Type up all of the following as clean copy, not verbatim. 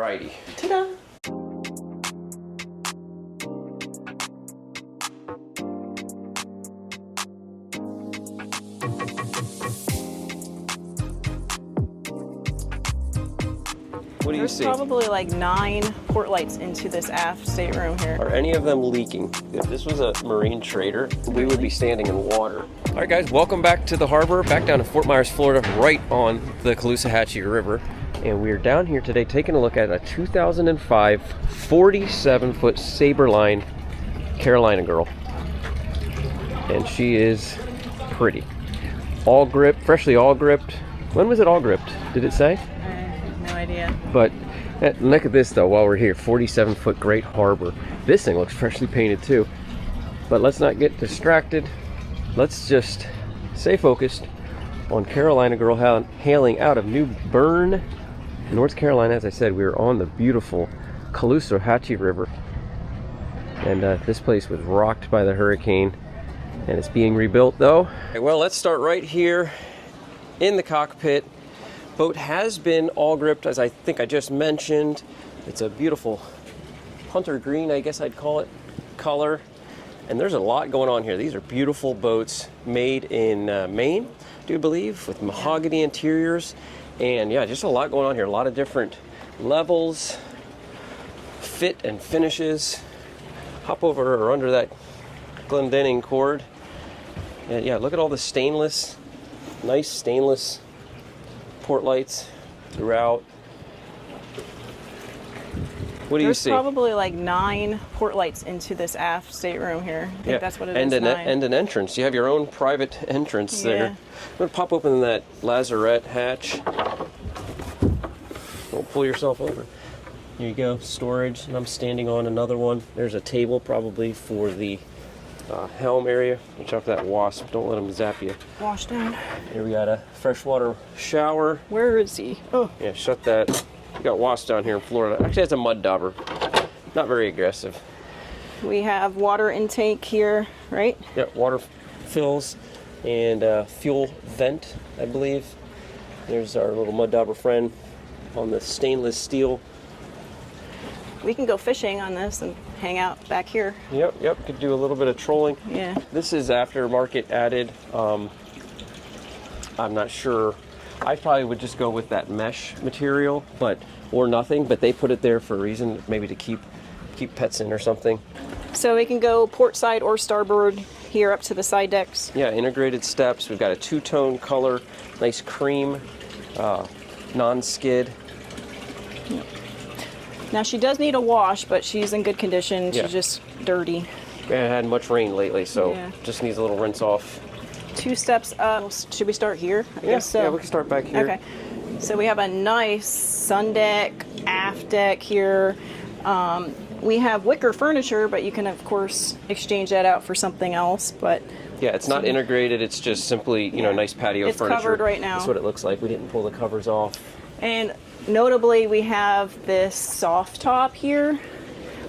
Alrighty. Ta-da! What do you see? There's probably like 9 port lights into this aft stateroom here. Are any of them leaking? If this was a marine trader, we would be standing in water. All right, guys, welcome back to the harbor, back down to Fort Myers, Florida, right on the Caloosahatchee River. And we're down here today taking a look at a 2005 47-foot Sabreline Carolina girl. And she is pretty. All gripped, freshly all gripped. When was it all gripped? Did it say? No idea. But look at this though, while we're here, 47-foot Great Harbor. This thing looks freshly painted too. But let's not get distracted. Let's just stay focused on Carolina girl hailing out of New Bern, North Carolina. As I said, we were on the beautiful Caloosahatchee River. And this place was rocked by the hurricane. And it's being rebuilt though. Okay, well, let's start right here in the cockpit. Boat has been all gripped, as I think I just mentioned. It's a beautiful hunter green, I guess I'd call it, color. And there's a lot going on here. These are beautiful boats made in Maine, do you believe, with mahogany interiors. And yeah, just a lot going on here. A lot of different levels, fit and finishes. Hop over or under that Glendenning cord. And yeah, look at all the stainless, nice stainless port lights throughout. What do you see? There's probably like 9 port lights into this aft stateroom here. I think that's what it is. And an entrance. You have your own private entrance there. I'm going to pop open that lazarette hatch. Don't pull yourself over. Here you go, storage. And I'm standing on another one. There's a table probably for the helm area. Watch out for that wasp. Don't let them zap you. Wash down. Here we got a freshwater shower. Where is he? Oh. Yeah, shut that. We got wasps down here in Florida. Actually, it's a mud dauber. Not very aggressive. We have water intake here, right? Yeah, water fills and fuel vent, I believe. There's our little mud dauber friend on the stainless steel. We can go fishing on this and hang out back here. Yep, could do a little bit of trolling. Yeah. This is aftermarket added. I'm not sure. I probably would just go with that mesh material, or nothing, but they put it there for a reason, maybe to keep pets in or something. So we can go port side or starboard here up to the side decks. Yeah, integrated steps. We've got a 2-tone color, nice cream, non-skid. Now she does need a wash, but she's in good condition. She's just dirty. We haven't had much rain lately, so just needs a little rinse off. 2 steps up. Should we start here? I guess so. Yeah, we can start back here. Okay. So we have a nice sun deck, aft deck here. We have wicker furniture, but you can of course exchange that out for something else. But yeah, it's not integrated. It's just simply nice patio furniture. It's covered right now. That's what it looks like. We didn't pull the covers off. And notably, we have this soft top here.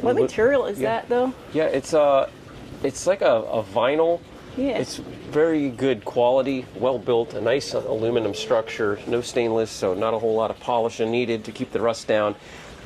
What material is that, though? Yeah, it's like a vinyl. Yeah. It's very good quality, well built, a nice aluminum structure, no stainless, so not a whole lot of polishing needed to keep the rust down.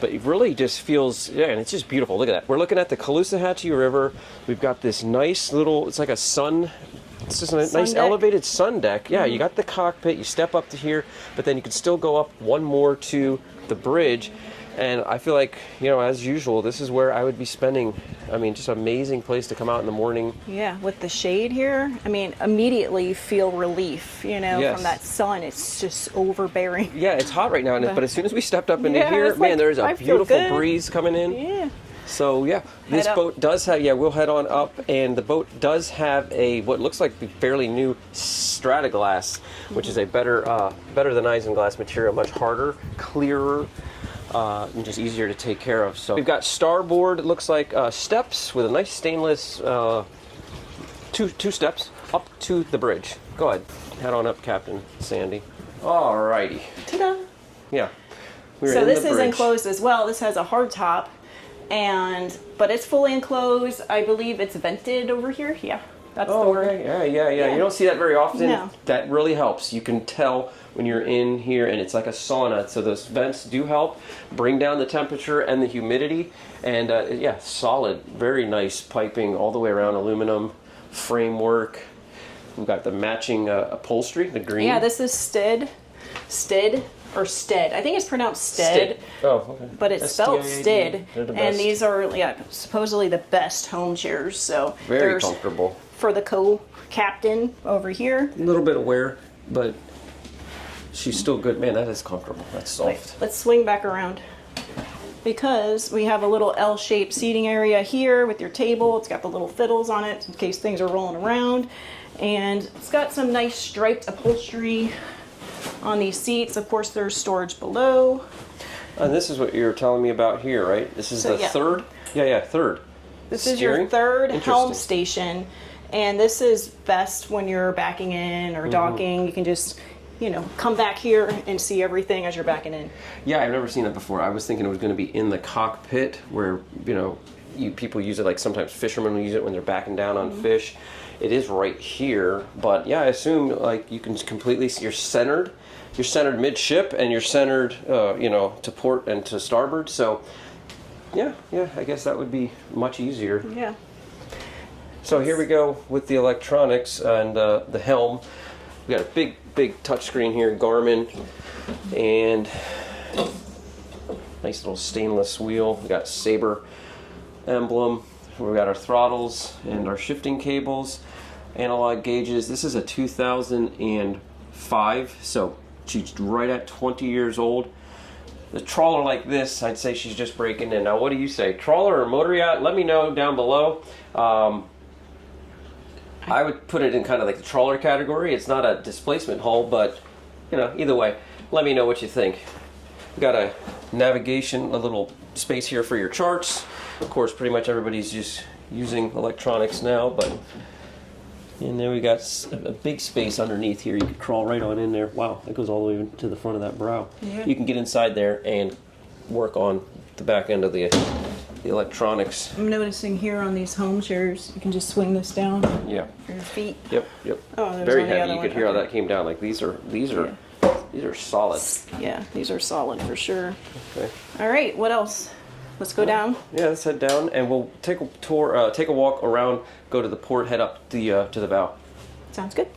But it really just feels, and it's just beautiful. Look at that. We're looking at the Caloosahatchee River. We've got this nice little, it's like a it's just a nice elevated sun deck. Yeah, you got the cockpit, you step up to here, but then you can still go up one more to the bridge. And I feel like, as usual, this is where I would be spending, just an amazing place to come out in the morning. Yeah, with the shade here, immediately you feel relief, from that sun. It's just overbearing. Yeah, it's hot right now, but as soon as we stepped up into here, man, there's a beautiful breeze coming in. Yeah. So yeah, this boat does have, we'll head on up, and the boat does have what looks like the fairly new Strataglass, which is a better than isinglass material, much harder, clearer, and just easier to take care of. So we've got starboard, it looks like steps with a nice stainless, two steps up to the bridge. Go ahead, head on up, Captain Sandy. Alrighty. Ta-da! Yeah. So this is enclosed as well. This has a hard top. But it's fully enclosed. I believe it's vented over here. Yeah. That's the Oh, word. okay. Yeah. You don't see that very often. No. That really helps. You can tell when you're in here, and it's like a sauna. So those vents do help bring down the temperature and the humidity. And yeah, solid, very nice piping all the way around, aluminum framework. We've got the matching upholstery, the green. Yeah, this is Stead. Or Stead. I think it's pronounced Stead. Oh, okay. But it's spelled Stead. They're the And best. these are, supposedly the best home chairs. So Very there's comfortable. for the co-captain over here. A little bit of wear, but she's still good. Man, that is comfortable. That's soft. Wait, let's swing back around. Because we have a little L-shaped seating area here with your table. It's got the little fiddles on it in case things are rolling around. And it's got some nice striped upholstery on these seats. Of course, there's storage below. And this is what you were telling me about here, right? This is So, the yeah. third? Yeah, third. This is Steering? your third helm Interesting. station. And this is best when you're backing in or docking. You can just, come back here and see everything as you're backing in. Yeah, I've never seen that before. I was thinking it was going to be in the cockpit where, people use it, like sometimes fishermen will use it when they're backing down on fish. It is right here, but yeah, I assume like you can completely see you're centered midship and you're centered, to port and to starboard. So yeah, I guess that would be much easier. Yeah. So here we go with the electronics and the helm. We got a big touchscreen here, Garmin, and nice little stainless wheel. We got Sabre emblem. We've got our throttles and our shifting cables, analog gauges. This is a 2005, so she's right at 20 years old. The trawler like this, I'd say she's just breaking in. Now, what do you say? Trawler or motor yacht? Let me know down below. I would put it in kind of like the trawler category. It's not a displacement hull, but either way, let me know what you think. We've got a navigation, a little space here for your charts. Of course, pretty much everybody's just using electronics now, and there we got a big space underneath here. You could crawl right on in there. Wow, that goes all the way to the front of that brow. Yeah. You can get inside there and work on the back end of the electronics. I'm noticing here on these home chairs, you can just swing this down Yeah. for your feet. Yep. Oh, there's Very on the heavy. other You could one. hear how Okay. that came down. Like these are solid. Yeah, these are solid for sure. Okay. All right, what else? Let's go down. Yeah, let's head down and we'll take a tour, take a walk around, go to the port, head up to the bow. Sounds good.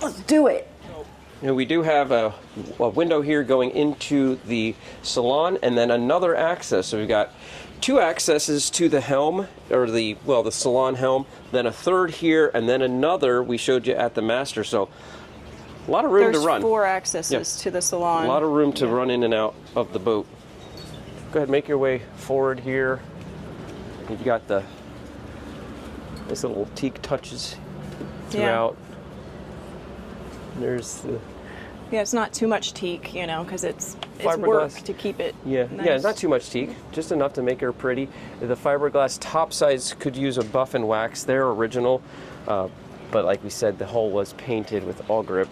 Let's do it. We do have a window here going into the salon and then another access. So we've got two accesses to the helm, or the salon helm, then a third here, and then another we showed you at the master. So a lot of room There's to run. 4 accesses to the salon. A lot of room to run in and out of the boat. Go ahead, make your way forward here. You've got the nice little teak touches throughout. There's the Yeah, it's not too much teak, because it's Fiberglass. work to keep it yeah, nice. not too much teak, just enough to make her pretty. The fiberglass top sides could use a buff and wax. They're original, but like we said, the hull was painted with Awlgrip.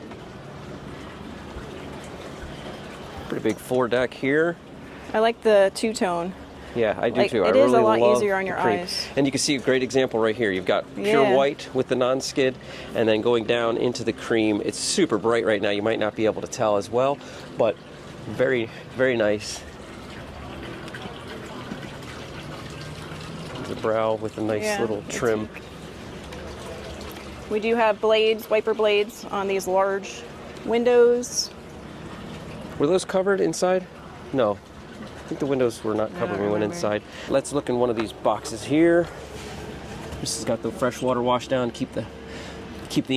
Pretty big foredeck here. I like the two-tone. Yeah, I do Like, too. I it is a really lot love easier on the your cream. eyes. And you can see a great example right here. You've got pure Yeah. white with the non-skid, and then going down into the cream. It's super bright right now. You might not be able to tell as well, but very, very nice. The brow with a nice Yeah, little the trim. teak. We do have blades, wiper blades on these large windows. Were those covered inside? No. I think the windows were not covered when we went remember. inside. Let's look in one of these boxes here. This has got the fresh water wash down, keep the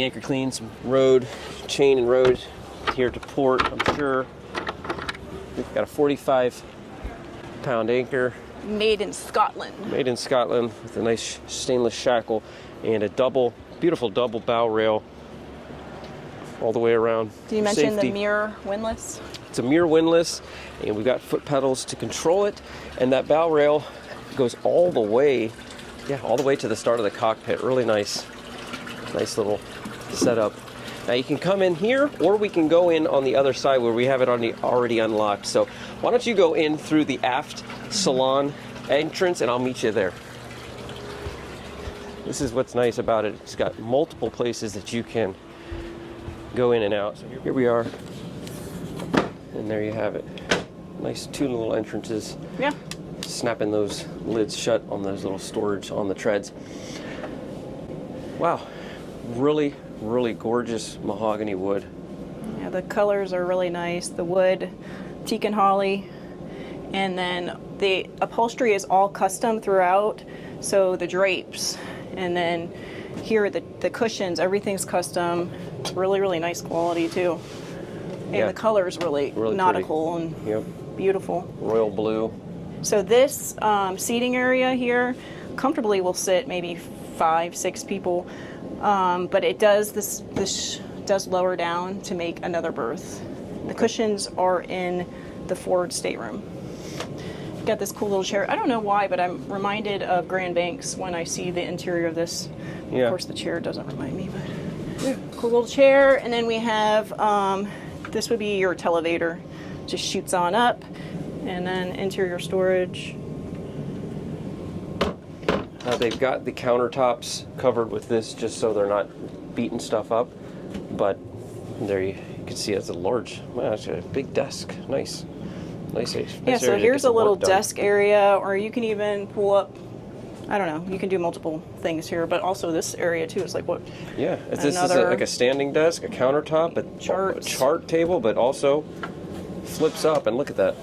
anchor clean. Some road, chain and road here to port, I'm sure. We've got a 45-pound anchor. Made in Scotland. Made in Scotland with a nice stainless shackle and a beautiful double bow rail all the way around. Do you mention Safety. the mirror windlass? It's a mirror windlass, and we've got foot pedals to control it, and that bow rail goes all the way to the start of the cockpit. Really nice little setup. Now you can come in here, or we can go in on the other side where we have it already unlocked. So why don't you go in through the aft salon entrance, and I'll meet you there. This is what's nice about it. It's got multiple places that you can go in and out. So here we are, and there you have it. Nice 2 little entrances. Yeah. Snapping those lids shut on those little storage on the treads. Wow, really, really gorgeous mahogany wood. Yeah, the colors are really nice. The wood, teak and holly, and then the upholstery is all custom throughout. So the drapes, and then here the cushions, everything's custom. It's really, really nice quality too. And Yeah. the color's really nautical pretty. and Yep. beautiful. Royal blue. So this seating area here comfortably will sit maybe 5, 6 people, but it does this does lower down to make another berth. The cushions are in the forward stateroom. Got this cool little chair. I don't know why, but I'm reminded of Grand Banks when I see the interior of this. Yeah. Of course, the chair doesn't remind me, but yeah, cool little chair. And then we have this would be your televator, just shoots on up, and then interior storage. They've got the countertops covered with this just so they're not beating stuff up, but there you can see it's a large, wow, it's a big desk. Nice. Nice. Yeah, so here's a little desk area, or you can even pull up, I don't know, you can do multiple things here, but also this area too is like what? Yeah, this is like a standing desk, a countertop, a chart table, but also flips up, and look at that.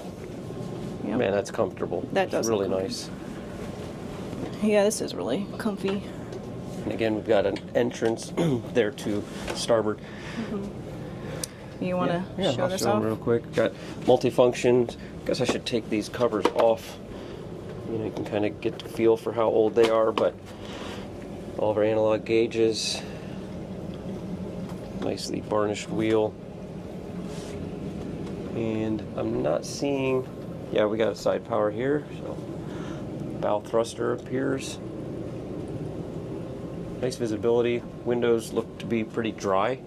Yep. Man, that's comfortable. That does really look nice. Yeah, this is really comfy. And again, we've got an entrance there to starboard. You want to show I'll this show them off? real quick. Got multifunctions. Guess I should take these covers off. You know, you can kind of get the feel for how old they are, but all of our analog gauges. Nicely varnished wheel. And I'm not seeing, yeah, we got a side power here, so bow thruster appears. Nice visibility. Windows look to be pretty dry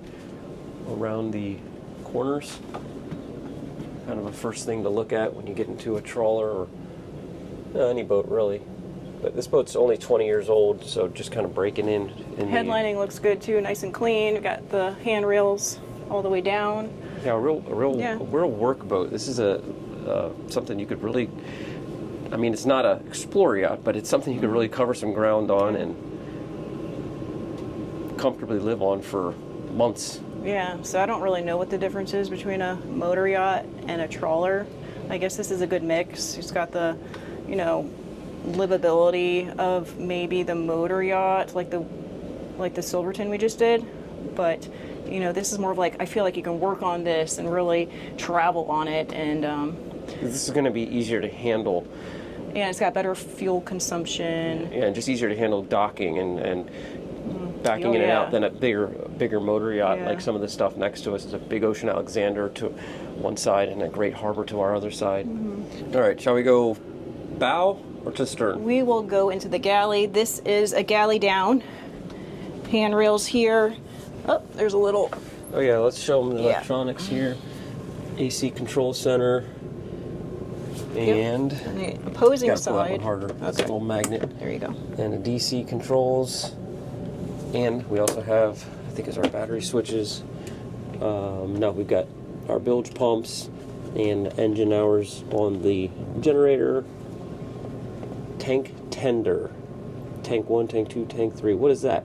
around the corners. Kind of a first thing to look at when you get into a trawler or any boat really. But this boat's only 20 years old, so just kind of breaking in. Headlining looks good too, nice and clean. We've got the handrails all the way down. Yeah, a real work boat. This is a something you could really, I mean, it's not a explorer yacht, but it's something you could really cover some ground on and comfortably live on for months. Yeah, so I don't really know what the difference is between a motor yacht and a trawler. I guess this is a good mix. It's got the, you know, livability of maybe the motor yacht, like the Silverton we just did, but you know, this is more of like, I feel like you can work on this and really travel on it, and this is going to be easier to handle. Yeah, it's got better fuel consumption. Yeah, and just easier to handle docking and backing in and out than a bigger motor yacht. Like some of the stuff next to us is a big Ocean Alexander to one side and a Great Harbor to our other side. All right, shall we go bow or to stern? We will go into the galley. This is a galley down. Handrails here. Oh, there's a little. Oh yeah, let's show them the electronics here. AC control center. And on the opposing gotta pull that side. one harder. That's a little magnet. There you go. And the DC controls. And we also have, I think it's our battery switches. No, we've got our bilge pumps and engine hours on the generator. Tank tender. Tank 1, tank 2, tank 3. What is that?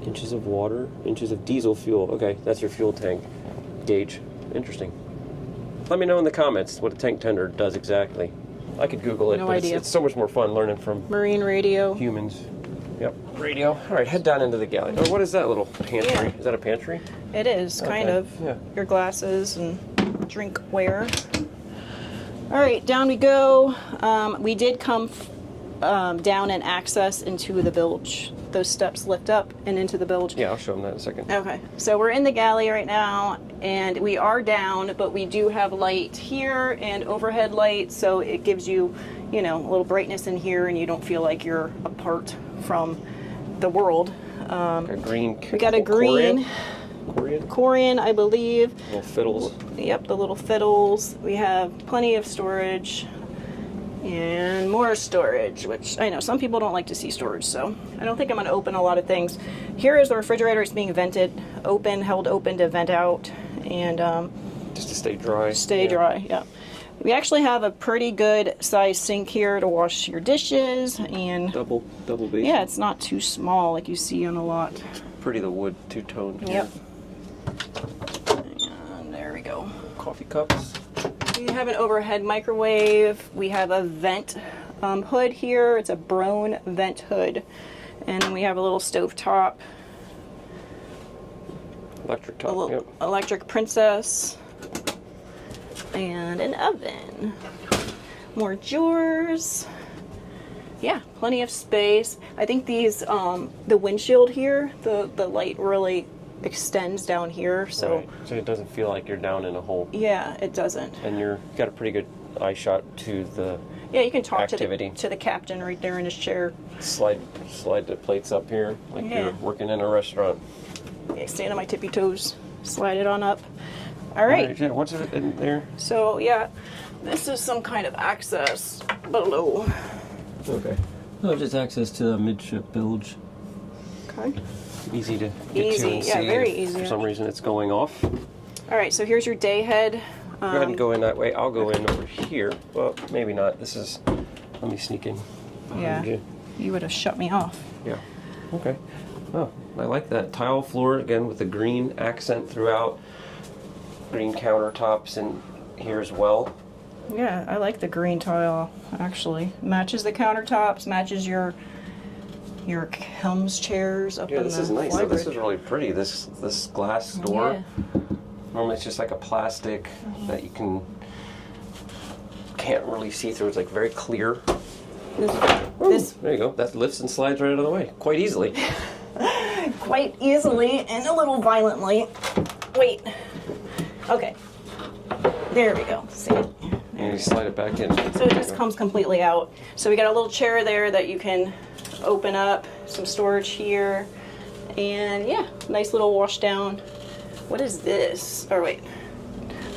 Inches of water, inches of diesel fuel. Okay, that's your fuel tank gauge. Interesting. Let me know in the comments what a tank tender does exactly. I could Google it, No but idea. it's so much more fun learning from Marine radio. humans. Yep, radio. All right, head down into the galley. Oh, what is that little pantry? Yeah. Is that a pantry? It is, kind Okay, of. yeah. Your glasses and drinkware. All right, down we go. We did come down and access into the bilge. Those steps lift up and into the bilge. Yeah, I'll show them that in a second. Okay, so we're in the galley right now, and we are down, but we do have light here and overhead light, so it gives you, you know, a little brightness in here, and you don't feel like you're apart from the world. A green. We got a green Corian, I believe. Little fiddles. Yep, the little fiddles. We have plenty of storage. And more storage, which I know some people don't like to see storage, so I don't think I'm going to open a lot of things. Here is the refrigerator. It's being vented open, held open to vent out, and just to stay dry. Stay dry, yeah. We actually have a pretty good size sink here to wash your dishes, and double basin. yeah, it's not too small like you see on a lot. It's pretty, the wood two-tone. Yep. And there we go. Coffee cups. We have an overhead microwave. We have a vent hood here. It's a Brown vent hood. And we have a little stove top. Electric A top, little yep. electric princess. And an oven. More drawers. Yeah, plenty of space. I think these, the windshield here, the light really extends down here, so right. So it doesn't feel like you're down in a hole. yeah, it doesn't. And you've got a pretty good eye shot to the Yeah, you can talk activity. to the captain right there in his chair. Slide the plates up here like Yeah. you're working in a restaurant. Yeah, stand on my tippy toes, slide it on up. All right. Yeah, what's it in there? So yeah, this is some kind of access below. Okay. Oh, just access to the midship bilge. Okay. Easy to get Easy, to and yeah, see very if easy. for some reason it's going off. All right, so here's your day head. Go ahead and go in that way. I'll go in over here. Well, maybe not. This is, let me sneak in behind Yeah, you would have shut me off. Yeah. Okay. Oh, I like that tile floor again with the green accent throughout. Green countertops in here as well. Yeah, I like the green tile, actually. Matches the countertops, matches your helm's chairs up Yeah, in this the is nice. Flybridge. This is really pretty. This glass door. Yeah. Normally it's just like a plastic that you can't really see through. It's like very clear. This There you go. That lifts and slides right out of the way quite easily. quite easily and a little violently. Wait. Okay. There we go. See? And you slide it back in. So it just comes completely out. So we got a little chair there that you can open up, some storage here, and yeah, nice little wash down. What is this? Or wait,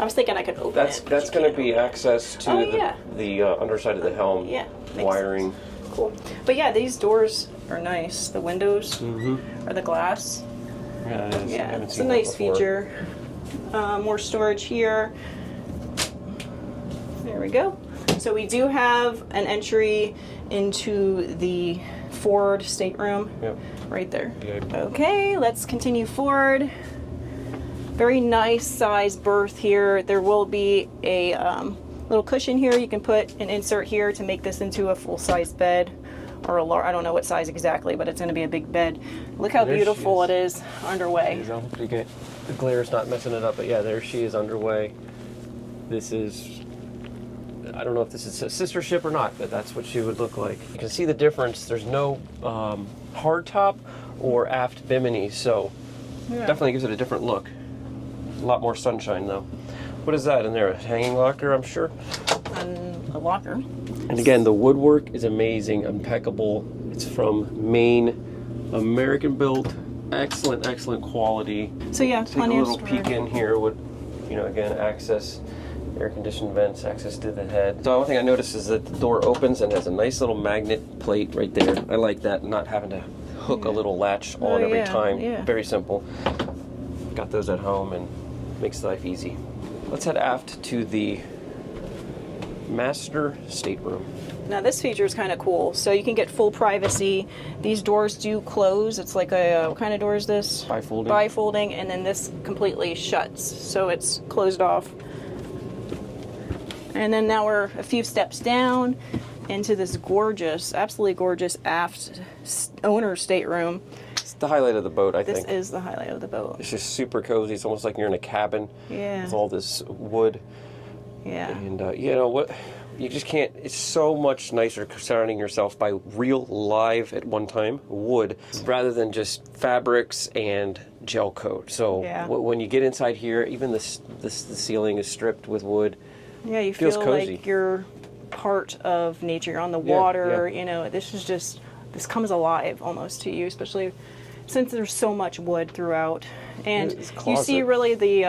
I was thinking I could open it. but That's you going to can't be open it. access to Oh, yeah. the underside of the helm. Yeah, makes Wiring. sense. Cool. But yeah, these doors are nice. The windows are the glass. Yeah, it is. I Yeah, haven't it's a seen that nice before. feature. More storage here. There we go. So we do have an entry into the forward stateroom Yep. right there. Yeah. Okay, let's continue forward. Very nice size berth here. There will be a little cushion here. You can put an insert here to make this into a full-size bed, or a large, I don't know what size exactly, but it's going to be a big bed. Look how There she beautiful is. it is underway. I hope you get the glare's not messing it up, but yeah, there she is underway. This is, I don't know if this is a sister ship or not, but that's what she would look like. You can see the difference. There's no hard top or aft bimini, so Yeah. definitely gives it a different look. A lot more sunshine though. What is that in there? A hanging locker, I'm sure. And a locker. And again, the woodwork is amazing, impeccable. It's from Maine, American built, excellent, excellent quality. So yeah, Take a plenty of little storage. peek in here would, again, access, air conditioned vents, access to the head. So one thing I noticed is that the door opens and has a nice little magnet plate right there. I like that, not having to hook a little latch on every yeah, time. yeah. Very simple. Got those at home and makes life easy. Let's head aft to the master stateroom. Now this feature is kind of cool. So you can get full privacy. These doors do close. It's like a, what kind of door is this? Bifolding. Bifolding, and then this completely shuts. So it's closed off. And then now we're a few steps down into this gorgeous, absolutely gorgeous aft owner stateroom. It's the highlight of the boat, I This think. is the highlight of the boat. It's just super cozy. It's almost like you're in a cabin Yeah. with all this wood. Yeah. And you know what? You just can't. It's so much nicer surrounding yourself by real live at one time wood rather than just fabrics and gel coat. So Yeah. when you get inside here, even the ceiling is stripped with wood. Yeah, you Feels feel cozy. like you're part of nature. You're on the Yeah, water. yeah. This comes alive almost to you, especially since there's so much wood throughout. And This you see closet. really the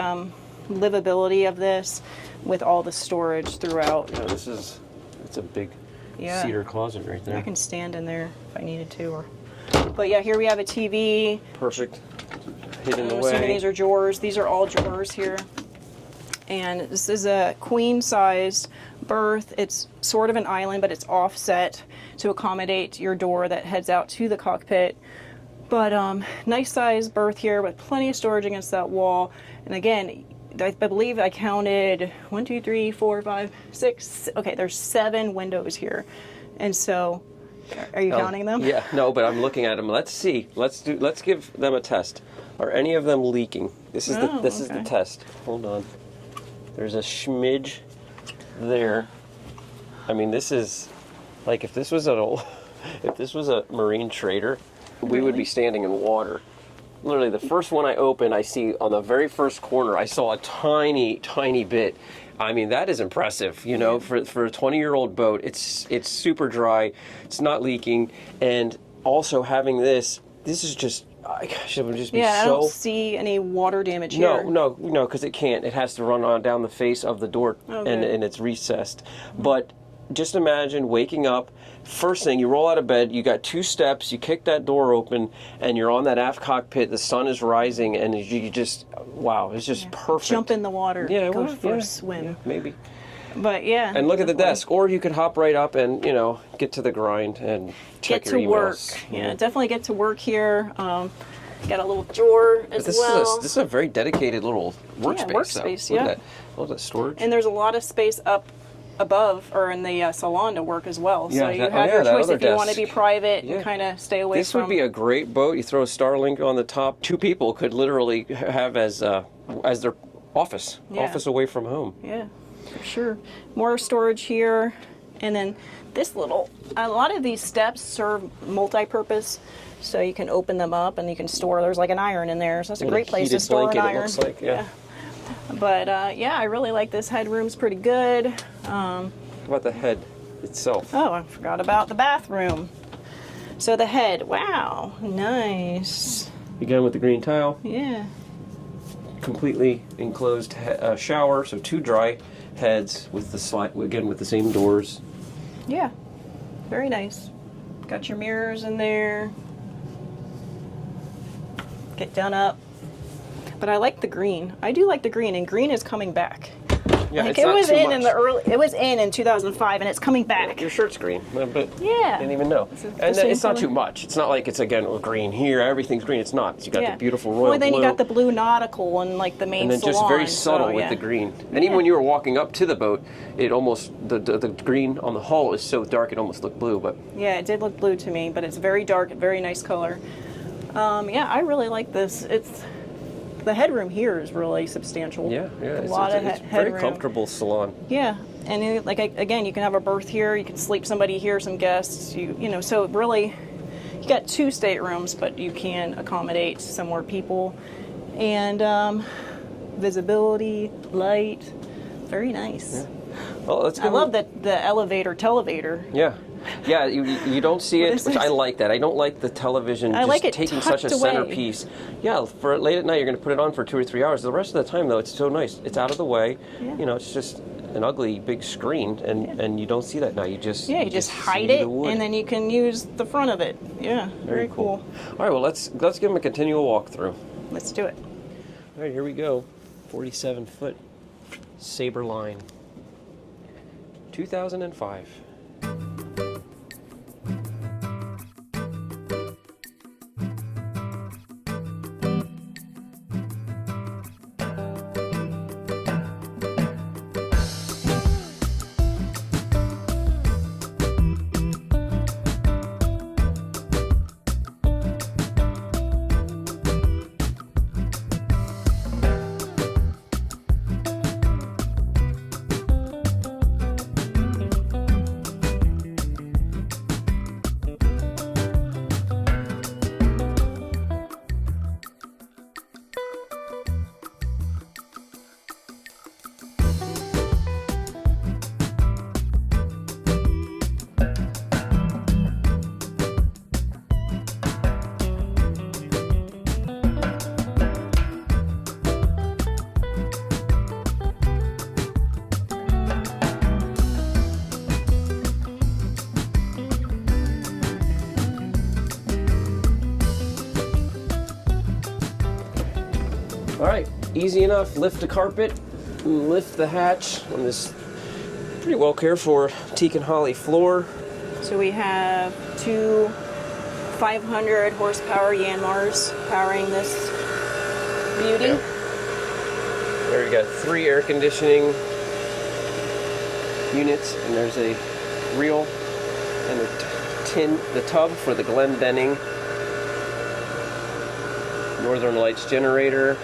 livability of this with all the storage throughout. Yeah, it's a big Yeah. cedar closet right there. I can stand in there if I needed to. But yeah, here we have a TV. Perfect. Hidden I'm away. assuming these are drawers. These are all drawers here. And this is a queen-sized berth. It's sort of an island, but it's offset to accommodate your door that heads out to the cockpit. But nice sized berth here with plenty of storage against that wall. And again, I believe I counted 1, 2, 3, 4, 5, 6. Okay, there's 7 windows here. And so, are you counting them? Yeah, no, but I'm looking at them. Let's see. Let's give them a test. Are any of them leaking? This is is the test. Hold on. There's a smidge there. I mean, this is like if this was a marine trader, we would be standing in water. Literally, the first one I open, I see on the very first corner, I saw a tiny, tiny bit. I mean, that is impressive, you know, for a 20-year-old boat. It's super dry, it's not leaking, and also having this is just, it would just be I so... don't see any water damage here. No, because it can't. It has to run on down the face of the door, and it's recessed. But just imagine waking up, first thing, you roll out of bed, you got 2 steps, you kick that door open, and you're on that aft cockpit, the sun is rising, and you just, wow, it's just perfect. Jump in the water, go for a swim. Yeah, maybe. But yeah. And look at the desk, or you could hop right up and, you know, get to the grind and check your emails. Work. Yeah, definitely get to work here. Got a little drawer as well. This is a very dedicated little workspace. Workspace, Look at that. Look at that storage. And there's a lot of space up above or in the salon to work as well. So you have your that choice other if you desk. want to be private and kind of stay away This from... would be a great boat. You throw a Starlink on the top. 2 people could literally have as their office away from home. Yeah, for sure. More storage here. And then this a lot of these steps serve multi-purpose. So you can open them up and you can store, there's like an iron in there. So that's a great place to store an iron. It looks like, yeah. But yeah, I really like this headroom's pretty good. How about the head itself? Oh, I forgot about the bathroom. So the head, wow, nice. Again with the green tile. Yeah. Completely enclosed shower, so 2 dry heads with the slide, again with the same doors. Yeah, very nice. Got your mirrors in there. Get done up. But I like the green. I do like the green, and green is coming back. Yeah, like it's not too much. It was in 2005, and it's coming back. Your shirt's green, but yeah, didn't even know. And it's not too much. It's not like it's again green here. Everything's green. It's not. You got the beautiful royal blue. Well, then blue. You got the blue nautical and like the main salon. And then just very subtle with the green. And even when you were walking up to the boat, it almost the green on the hull is so dark it almost looked blue. But yeah, it did look blue to me, but it's very dark, very nice color. Yeah, I really like this. The headroom here is really substantial. Yeah. A lot of it's headroom. very comfortable salon. Yeah, and again, you can have a berth here. You can sleep somebody here, some guests. You know, so really, you got 2 staterooms, but you can accommodate some more people. And visibility, light, very nice. Yeah. Well, I love the elevator televator. Yeah. Yeah, you don't see it, which I like that. I don't like the television taking such a centerpiece. Yeah, for late at night, you're going to put it on for 2 or 3 hours. The rest of the time, though, it's so nice. It's out of the way. Yeah. You know, it's just an ugly big screen, and you don't see that now. You just hide it, and then you can use the front of it. Yeah, very cool. All right, well, let's give them a continual walkthrough. Let's do it. All right, here we go. 47-foot Sabreline, 2005. easy enough. Lift the carpet, lift the hatch on this pretty well cared for teak and holly floor. So we have two 500 horsepower Yanmars powering this beauty. Yeah. There we got 3 air conditioning units, and there's a reel and the tub for the Glendenning Northern Lights generator.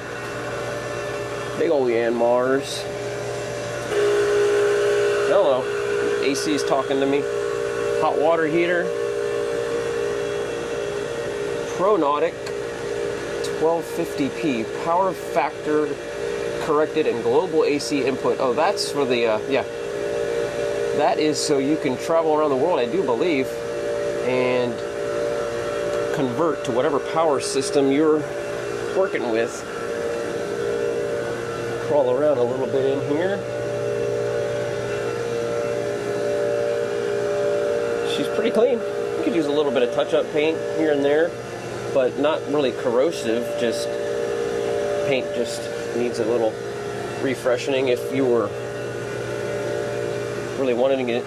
Big old Yanmars. Hello. AC is talking to me. Hot water heater. Pronautic 1250p. Power factor corrected and global AC input. Oh, that's for the, yeah. That is so you can travel around the world, I do believe, and convert to whatever power system you're working with. Crawl around a little bit in here. She's pretty clean. You could use a little bit of touch-up paint here and there, but not really corrosive. Just paint just needs a little refreshing if you were really wanting it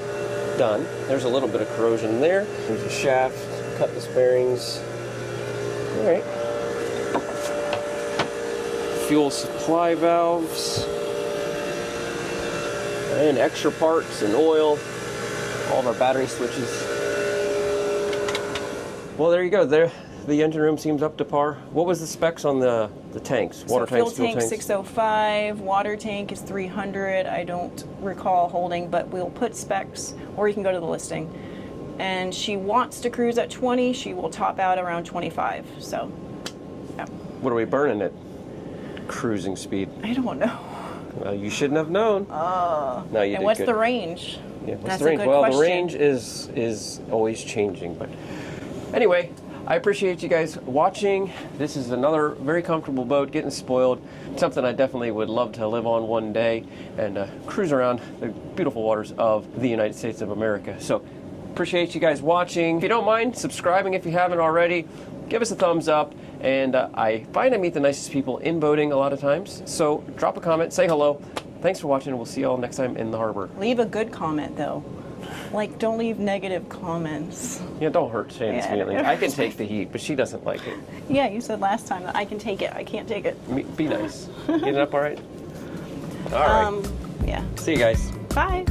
done. There's a little bit of corrosion there. There's a shaft, cutlass bearings. All right. Fuel supply valves and extra parts and oil. All of our battery switches. Well, there you go. There, the engine room seems up to par. What was the specs on the tanks? Water tanks, fuel tanks? 605, water tank is 300. I don't recall holding, but we'll put specs, or you can go to the listing. And she wants to cruise at 20. She will top out around 25. So, yeah. What are we burning at cruising speed? I don't know. Well, you shouldn't have known. No, you and did what's good. the range? Yeah, what's That's the range? a good Well, question. the range is always changing, but anyway, I appreciate you guys watching. This is another very comfortable boat, getting spoiled. Something I definitely would love to live on one day and cruise around the beautiful waters of the United States of America. So, appreciate you guys watching. If you don't mind subscribing if you haven't already, give us a thumbs up. And I find I meet the nicest people in boating a lot of times. So drop a comment, say hello. Thanks for watching, and we'll see you all next time in the harbor. Leave a good comment, though. Like, don't leave negative comments. Yeah, don't hurt Shane's feelings. I can take the heat, but she doesn't like it. Yeah, you said last time that I can take it. I can't take it. Be nice. Get it up all right? All right. Yeah. See you guys. Bye.